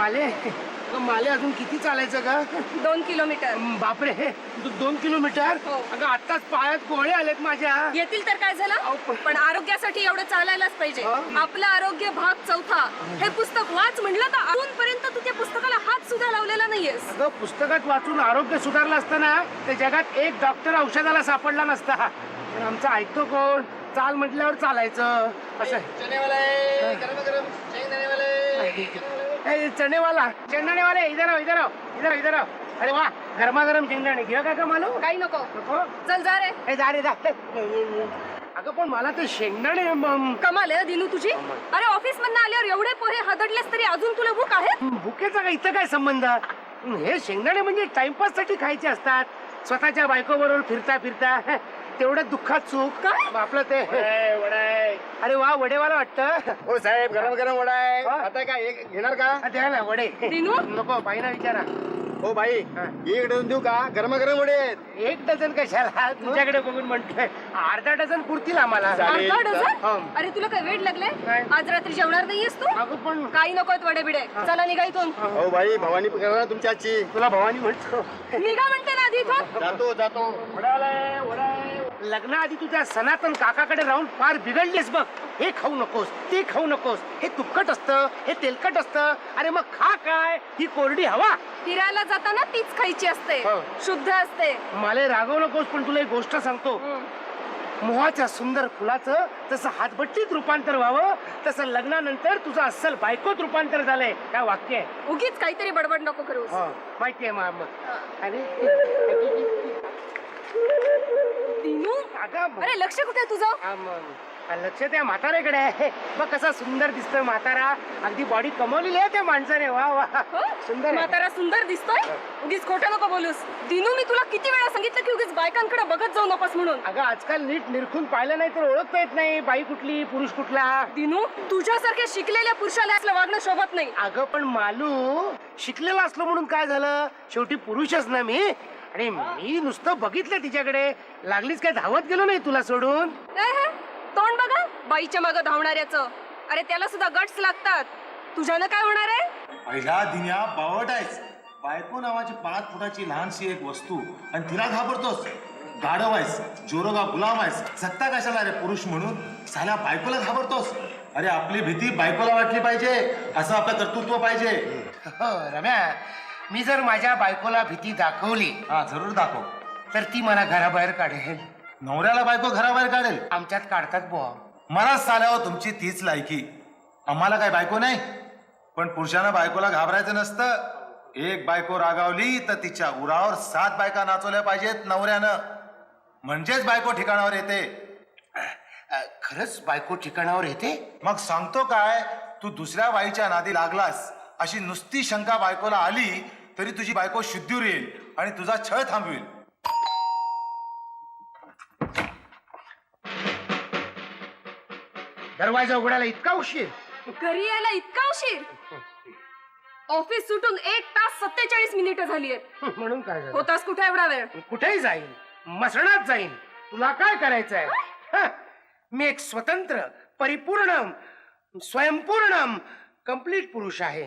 माले माले अजून किती चालायचं का? 2 किलोमीटर. बापरे 2 किलोमीटर. हो. अगं आताच पायात गोळे आलेत माझ्या. येतील तर काय झालं, पण आरोग्यासाठी एवढं चालायलाच पाहिजे. आपलं आरोग्य भाग 4. हे पुस्तक वाच म्हणलं तर अजूनपर्यंत तू त्या पुस्तकाला हात सुद्धा लावलेला नाहीयेस. अगं पुस्तकात वाचून आरोग्य सुधारलं असताना ते जगात एक डॉक्टर औषधाला सापडला नसता. पण आमचं ऐकतो कोण? चाल म्हटल्यावर चालायचं असं. चणेवाला शेंगदाणेवाले इधर आओ इधर आओ इधर इधर आओ. अरे वा गरमागरम शेंगदाणे घेऊ का मला? काही नको. नको चल जा रे. ए, जा रे जा. अगं पण मला ते शेंगदाणे कमाल आहे दिनू तुझी. अरे ऑफिस मधनं आल्यावर एवढे पोहे हदडलेस तरी अजून तुला भूक आहे? भुकेचा का इथं काय संबंध? हे शेंगदाणे म्हणजे टाइमपास साठी खायचे असतात. स्वतःच्या बायको बरोबर फिरता फिरता तेवढं दुःखात चूक काय? आपलं ते अरे वा वडेवाला वाटतं. हो साहेब गरम गरम वडा आहे. आता काय घेणार का? द्या ना वडे. दिनू नको बाईना विचारा. हो बाई एक डझन देऊ का? गरम गरम वडे आहेत. 1 डझन कशाला? तुझ्याकडे बघून म्हणतोय. अर्धा डझन पुरतील आम्हाला. चालेल. अर्धा डझन? हो. अरे तुला काय वेळ लागले? काय? आज रात्री जेवणार नाहीयेस तू? अगं पण काही नकोत वडे बिडे. चला निघा इथून. हो बाई भवानी करा तुमची आजची. तुला भवानी म्हणतो. निघा म्हणते ना आधी इथून. जातो जातो. वडालाय वडाय. लग्नाआधी तुझ्या सनातन काकाकडे राहून फार बिघडलीस बघ. हे खाऊ नकोस ते खाऊ नकोस. हे तुपकट असतं हे तेलकट असतं. अरे मग खा काय? ही कोरडी हवा. फिरायला जाताना तीच खायची असते. हो. शुद्ध असते. मला रागवू नकोस पण तुला एक गोष्ट सांगतो. मोहाच्या सुंदर फुलाचं जसं हातभट्टीत रूपांतर व्हावं तसं लग्नानंतर तुझं अस्सल बायकोत रूपांतर झालंय. काय वाक्य आहे? उगीच काहीतरी बडबड नको करू. माहितीये मग. अरे दिनू अगं अरे लक्ष कुठे आहे तुझं? लक्ष त्या म्हाताऱ्याकडे आहे. बघ कसा सुंदर दिसतोय म्हातारा. अगदी बॉडी कमवलेली आहे त्या माणसाने. वा वा हो? सुंदर आहे. म्हातारा सुंदर दिसतोय. उगीच खोटं नको बोलूस. दिनू मी तुला किती वेळा सांगितलं की उगीच बायकांकडे बघत जाऊ नकोस म्हणून. अगं आजकाल नीट निरखून पाहिलं नाही तर ओळखता येत नाही बाई कुठली पुरुष कुठला. दिनू तुझ्यासारख्या शिकलेल्या पुरुषाला असलं वागणं शोभत नाही. अगं पण मालू शिकलेला असलो म्हणून काय झालं? शेवटी पुरुषच ना मी. आणि मी नुसतं बघितलं तिच्याकडे. लागलीच काय धावत गेलो नाही तुला सोडून. हे? तोंड बघा बाईच्या मागं धावणाऱ्याचं. अरे त्याला सुद्धा गट्स लागतात. तुझ्यानं काय होणार आहे? पहिला दिन्या बावट आहेस. बायको नावाची 5 फुटाची लहानशी एक वस्तू आणि तिला घाबरतोस. गाढव आहेस जोरोगा गुलाम आहेस. सत्ता कशाला रे पुरुष म्हणून? साल्या बायकोला घाबरतोस. अरे आपली भीती बायकोला वाटली पाहिजे. असं आपलं कर्तृत्व पाहिजे. हो रम्या मी जर माझ्या बायकोला भीती दाखवली हा जरूर दाखव. तर ती मला घराबाहेर काढेल. नवऱ्याला बायको घराबाहेर काढेल? आमच्यात काढतात बुवा. मला साल्यावर तुमची तीच लायकी. आम्हाला काय बायको नाही. पण पुरुषानं बायकोला घाबरायचं नसतं. एक बायको रागावली तर तिच्या उरावर 7 बायका नाचवल्या पाहिजेत नवऱ्यानं. म्हणजेच बायको ठिकाणावर येते. खरंच बायको ठिकाणावर येते? मग सांगतो काय, तू दुसऱ्या बाईच्या नादी लागलास अशी नुसती शंका बायकोला आली तरी तुझी बायको शुद्धीवर येईल आणि तुझा छळ थांबवेल. दरवाजा उघडायला इतका उशीर? घरी यायला इतका उशीर? ऑफिस सुटून 1 तास 47 मिनिटं झाली आहेत. म्हणून काय झालं? होतास कुठे एवढा वेळ? कुठेही जाईन मसणात जाईन. तुला काय करायचंय? मी एक स्वतंत्र परिपूर्ण स्वयंपूर्ण कंप्लीट पुरुष आहे.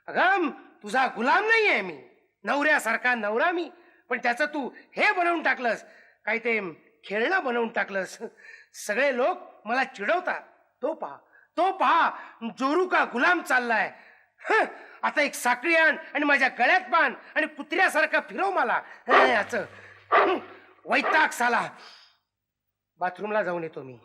अगं तुझा गुलाम नाहीये मी. नवऱ्यासारखा नवरा मी. पण त्याचं तू हे बनवून टाकलंस. काय ते खेळणं बनवून टाकलंस. सगळे लोक मला चिडवतात. तो पहा जोरू का गुलाम चाललाय. आता एक साखळी आण आणि माझ्या गळ्यात बांध आणि कुत्र्यासारखा फिरव मला. याच वैताग साला. बाथरूमला जाऊन येतो मी.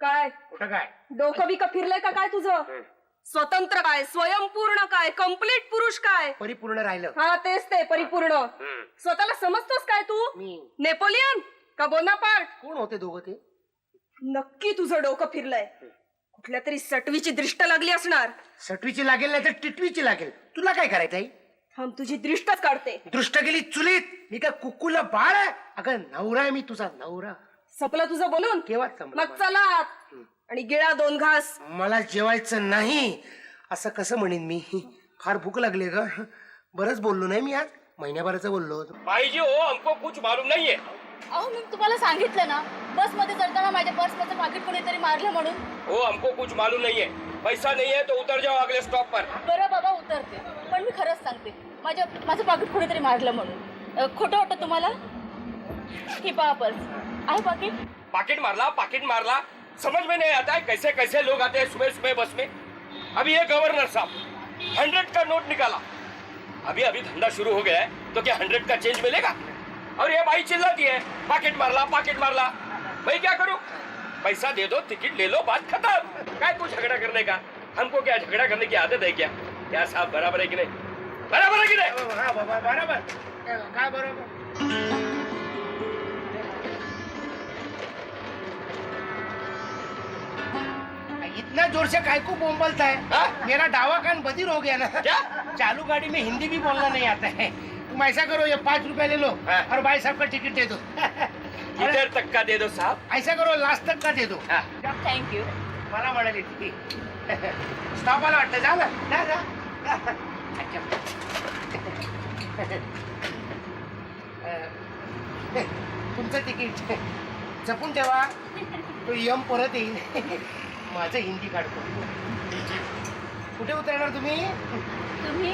काय कुठं काय? डोकं बिकं फिरलंय का काय तुझं? स्वतंत्र काय, स्वयंपूर्ण काय, कंप्लीट पुरुष काय? परिपूर्ण राहिलं. हा तेच ते परिपूर्ण. स्वतःला समजतोस काय तू? मी नेपोलियन का बोनापार्ट? कोण होते दोघं ते? नक्की तुझं डोकं फिरलंय. कुठल्या तरी सटवीची दृष्ट लागली असणार. सटवीची लागेल नाही तर टिटवीची लागेल. तुला काय करायचंय? हम तुझी दृष्टच काढते. दृष्ट गेली चुलीत. मी काय कुकुला बाळ आहे? अगं नवरा आहे मी तुझा नवरा. सपलं तुझं बोलून? केव्हा संपलं? मग चला आत. आणि गिळा 2 घास. मला जेवायचं नाही असं कसं म्हणेन मी? फार भूक लागली ग. बरंच बोललो नाही मी आज. महिन्याभराचं बोललो होतो. भाईजी हो हमको कुछ मालूम नहीं है. अहो मी तुम्हाला सांगितलं ना बस मध्ये चढताना माझ्या पर्स मधलं पाकिट कोणीतरी मारलं म्हणून. हो हमको कुछ मालूम नहीं है. पैसा नहीं है तो उतर जाओ अगले स्टॉप पर. बरं बाबा उतरते पण मी खरंच सांगते माझं पाकिट कोणीतरी मारलं म्हणून. खोटं वाटतं तुम्हाला? ही पहा पर्स आहे पाकिट. पाकिट मारला समझ में नहीं आता है कैसे कैसे लोग आते हैं सुबह सुबह बस में. अभी ये गवर्नर साहब 100 का नोट निकाला. अभी अभी धंधा शुरू हो गया है तो क्या 100 का चेंज मिलेगा? और ये भाई चिल्लाती है पाकिट मारला. भाई क्या करूं? पैसा दे दो टिकट ले लो बात खत्म. क्या कुछ झगड़ा करने का? हमको क्या झगड़ा करने की आदत है क्या? क्या साहब बराबर है कि नहीं? बराबर है कि नहीं? हा बाबा बरोबर. काय बरोबर? इतना जोर से काय को बोंबलता है? हाँ? मेरा डावा कान बधिर हो गया ना. क्या? चालू गाड़ी में हिंदी भी बोलना नहीं आता है. तुम ऐसा करो ये 5 रुपए ले लो हाँ. और भाई साहब का टिकट दे दो. किधर तक का दे दो साहब? ऐसा करो लास्ट तक का दे दो. हाँ. थँक्यू. मला म्हणाली ती स्टॉप आला वाटतं. जा ना जा जा. अच्छा. तुमचं तिकीट जपून ठेवा. तो यम परत येईल. माझं हिंदी काढतो. कुठे उतरणार तुम्ही? तुम्ही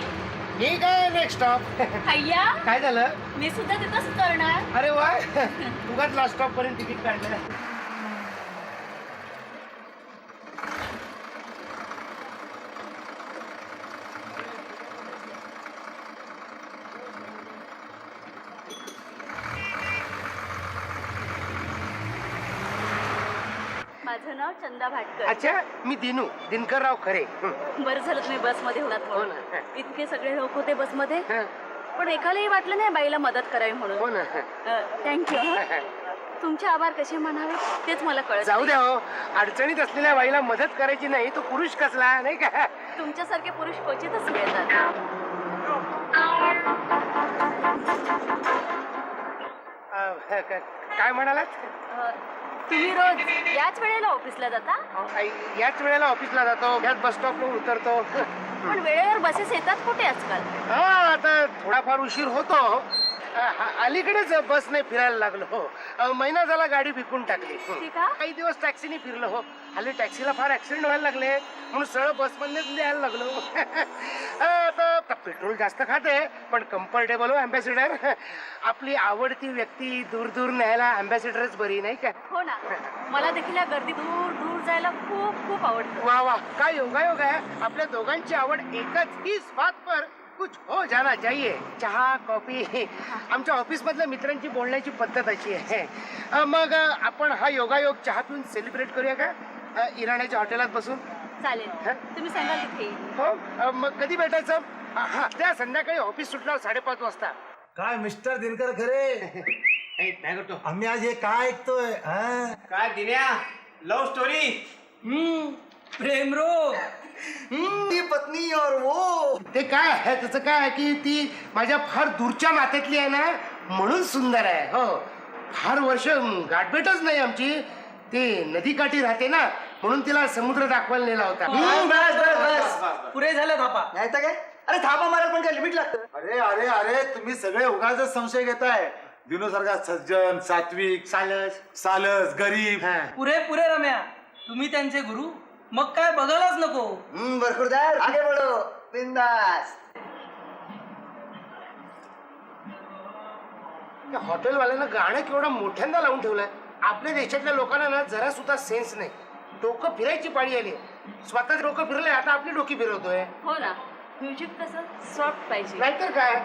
मी काय नेक्स्ट स्टॉप. अय्या काय झालं? मी सुद्धा तिथंच उतरणार. अरे वा उगाच लास्ट स्टॉप पर्यंत तिकीट काढलं. माझं नाव चंदा भाटकर. अच्छा मी दिनकरराव खरे. बरं झालं तुम्ही बसमध्ये होतात हो म्हणून. ना. इतके सगळे लोक होते बसमध्ये हं, पण एकालाही वाटलं नाही बाईला मदत करावी हो म्हणून. ना. थँक्यू. तुमचे आभार कसे म्हणावे तेच मला कळत जाऊ नाही. द्या हो. अडचणीत असलेल्या बाईला मदत करायची नाही तो पुरुष कसला नाही का? तुमच्यासारखे पुरुष क्वचितच मिळतात. काय म्हणालात? तुम्ही रोज याच वेळेला ऑफिसला जाता? याच वेळेला ऑफिसला जातो. याच बस स्टॉपवर उतरतो. पण वेळेवर बसेस येतात कुठे आजकाल? हा आता थोडाफार उशीर होतो. अलीकडेच बस नाही फिरायला लागलो हो. महिना झाला गाडी विकून टाकली. ठीक आहे. काही दिवस टॅक्सीने फिरलो हो. हल्ली टॅक्सीला फार ऍक्सिडेंट व्हायला लागले म्हणून सरळ बसमधूनच द्यायला लागलो. आता पेट्रोल जास्त खाते पण कम्फर्टेबल हो अँबॅसिडर. आपली आवडती व्यक्ती दूर दूर न्यायला अँबॅसिडरच बरी नाही का? हो ना. मला देखील या गर्दी दूर दूर जायला खूप खूप आवडतं. वा वा काय योगायोग आहे. आपल्या दोघांची आवड एकच. इस बात पर कुछ हो जाना चाहिए. चहा कॉफी आमच्या ऑफिस मधल्या मित्रांची बोलण्याची पद्धत अशी आहे. मग आपण हा योगायोग चहा पिऊन सेलिब्रेट करूया का? इराण्याच्या हॉटेलात बसून. चालेल. हं? तुम्ही सांगाल तिथे. हो मग कधी भेटायचं? हा त्या संध्याकाळी ऑफिस सुटणार 5:30 वाजता. काय मिस्टर दिनकर खरे काय करतो? आम्ही आज हे काय ऐकतोय हा? काय दिन्या लव स्टोरी. प्रेम रो. ती पत्नी और वो ते काय आहे त्याचं काय आहे की ती माझ्या फार दूरच्या नात्यातली आहे ना म्हणून सुंदर आहे. हो फार वर्ष गाठभेटच नाही आमची. ती नदीकाठी राहते ना म्हणून तिला समुद्र दाखवायला नेला होता. बस बस बस पुरे झालं थापा. नाही तर काय. अरे थापा मारायला पण काय लिमिट लागतं? अरे अरे अरे तुम्ही सगळे उगाच संशय घेताय. दिनोसारखा सज्जन सात्विक सालस गरीब. हा. पुरे पुरे रम्या तुम्ही त्यांचे गुरु मग काय बघायलाच नको. बरखुरदार आगे बढो बिंदास. हॉटेलवाल्यानं गाणं केवढं मोठ्यांदा लावून ठेवलंय. आपल्या देशातल्या लोकांना ना जरा सुद्धा सेन्स नाही. डोकं फिरायची पाळी आली. स्वतःच डोकं फिरलंय आता आपली डोकी फिरवतोय. हो ना. म्युझिक कसं सॉफ्ट पाहिजे. नाहीतर काय.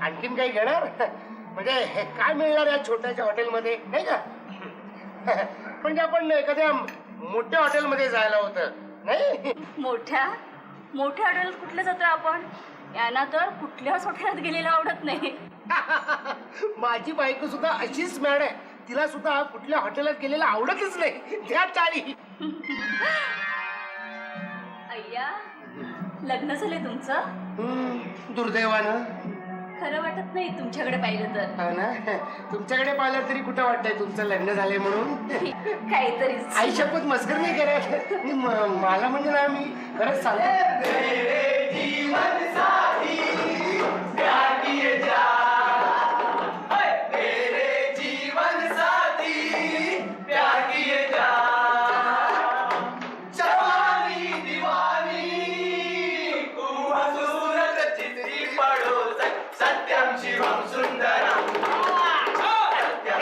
आणखीन काही घेणार? म्हणजे काय मिळणार या छोट्याच्या हॉटेलमध्ये नाही का? म्हणजे आपण एखाद्या मोठ्या हॉटेलमध्ये जायला होतं नाही. मोठ्या हॉटेलात कुठले जातोय आपण? यांना तर कुठल्याच हॉटेलात गेलेलं आवडत नाही. माझी बायको सुद्धा अशीच मॅड आहे. तिला सुद्धा कुठल्या हॉटेलात गेलेला आवडतच नाही. त्या चाली. अय्या लग्न झाले तुमचं? दुर्दैवानं. खरं वाटत नाही तुमच्याकडे पाहिलं तर. हो ना, तुमच्याकडे पाहिलं तरी कुठं वाटतंय तुमचं लग्न झालंय म्हणून. काहीतरीच. आई शपथ मस्कर नाही करत. मला म्हणजे ना, मी खरंच सांगतो. ए,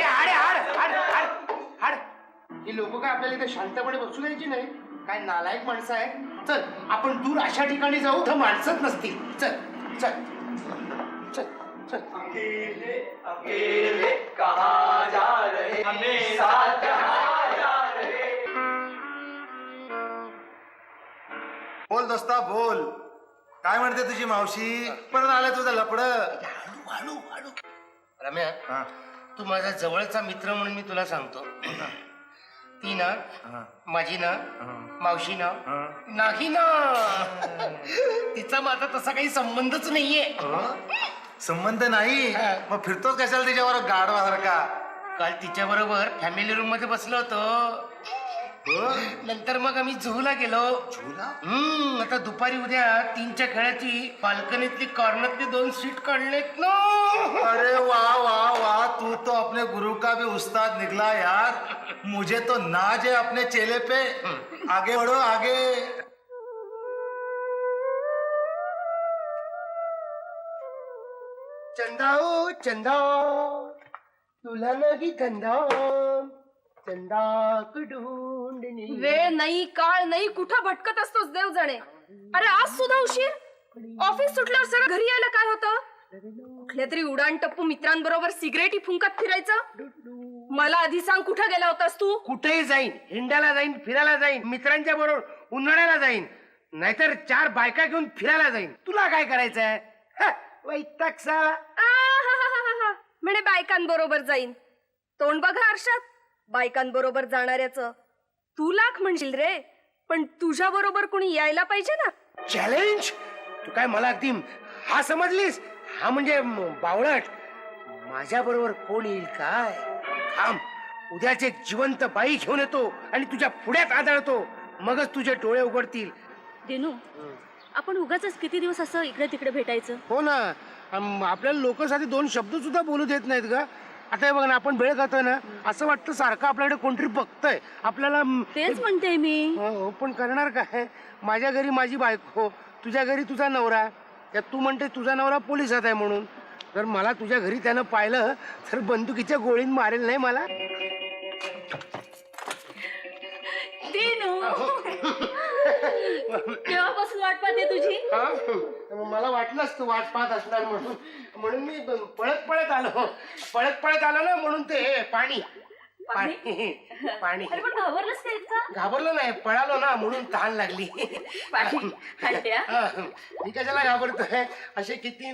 हाड, हाड, हाड, हाड, हाड. ही लोक काय आपल्याला इथे शांतपणे बसू द्यायची नाही. काय नालायक माणसं आहे. चल आपण दूर अशा ठिकाणी जाऊ तर माणसंच नसतील. चल चल चल चल. बोल दोस्ता बोल. काय म्हणते तुझी मावशी? परत आलं तुझं लपड. हळू हळू. रम्या, तू माझा जवळचा मित्र म्हणून मी तुला सांगतो. ती ना माझी ना मावशी ना नाही ना. तिचा माझा तसा काही संबंधच नाहीये. संबंध नाही मग फिरतोच कशाला तिच्यावर गाढवासारखा? काल तिच्या बरोबर फॅमिली रूम मध्ये बसलो होतो. नंतर मग आम्ही झूला गेलो. आता दुपारी उद्या 3च्या खेळाची बाल्कनीतली कॉर्नरतली 2 सीट काढलेत ना. अरे वाह वाह वाह, तू तो अपने गुरु का भी उस्ताद निकला यार. मुझे तो नाज है अपने चेले पे. आगे बढ़ो आगे. चंदा ओ चंदा, तुला नाही धंदा. चंदा ढूंढणी. वेळ नाही, काळ नाही, कुठं भटकत असतोस देव जाणे. अरे आज सुद्धा उशीर. ऑफिस सुटल्यावर सगळं घरी यायला काय होतं? कुठल्या तरी उडाण टप्पू मित्रांबरोबर सिगरेटी फुंकत फिरायचं. मला आधी सांग, कुठं गेला होतास तू? कुठेही जाईन, हिंडायला जाईन, फिरायला जाईन, मित्रांच्या बरोबर उन्हाळ्याला जाईन, नाहीतर 4 बायका घेऊन फिरायला जाईन. तुला काय करायचंय? वैताग साला. आहाहाहाहा. म्हणे बायकांबरोबर जाईन. तोंड बघा आरशात. बायकांबरोबर जाणाऱ्याचं तू लाख म्हणशील रे, पण तुझ्या बरोबर कोणी यायला पाहिजे ना. चॅलेंज? तू काय मला अगदी हा समजलीस? हा म्हणजे बावळट. माझ्या बरोबर कोण येईल काय? थांब, उद्याच एक जिवंत बाई घेऊन येतो आणि तुझ्या पुढ्यात आदळतो. मगच तुझे डोळे उघडतील. दिनू, आपण उगाच किती दिवस असं इकडे तिकडे भेटायचं? हो ना, आपल्याला लोक साधे 2 शब्द सुद्धा बोलू देत नाहीत का? आता हे बघ ना, आपण वेळ खातोय ना, असं वाटतं सारखं आपल्याकडे कोणतरी बघतंय आपल्याला. तेच म्हणते मी. हो, पण करणार काय? माझ्या घरी माझी बायको, तुझ्या घरी तुझा नवरा. त्यात तू म्हणते तुझा नवरा पोलिसात आहे म्हणून. जर मला तुझ्या घरी त्यानं पाहिलं तर बंदुकीच्या गोळीन मारेल नाही मला. दिनू, केव्हापासून वाट पाहते तुझी? मला वाटलंच तू वाट पाहत असणार म्हणून मी पळत आलो ना. म्हणून ते पाणी पाणी पाणी. अरे पण घाबरलंस का इतका? घाबरलो नाही, पळालो ना म्हणून तहान लागली. पाणी हट्ट्या. मी कशाला घाबरतोय? असे किती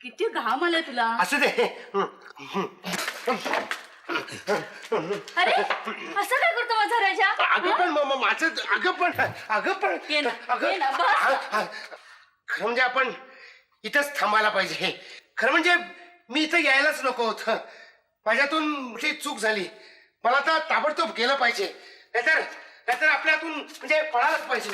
किती घाम आलाय तुला. असू दे. अरे असं काय करतो माझा राजा? अगं पण माझं ये ना, बस. खरं म्हणजे आपण इथंच थांबायला पाहिजे. खरं म्हणजे मी इथं यायलाच नको होतं. माझ्यातून मोठी चूक झाली. मला आता ताबडतोब गेलं पाहिजे, नाहीतर आपल्यातून म्हणजे पळायलाच पाहिजे.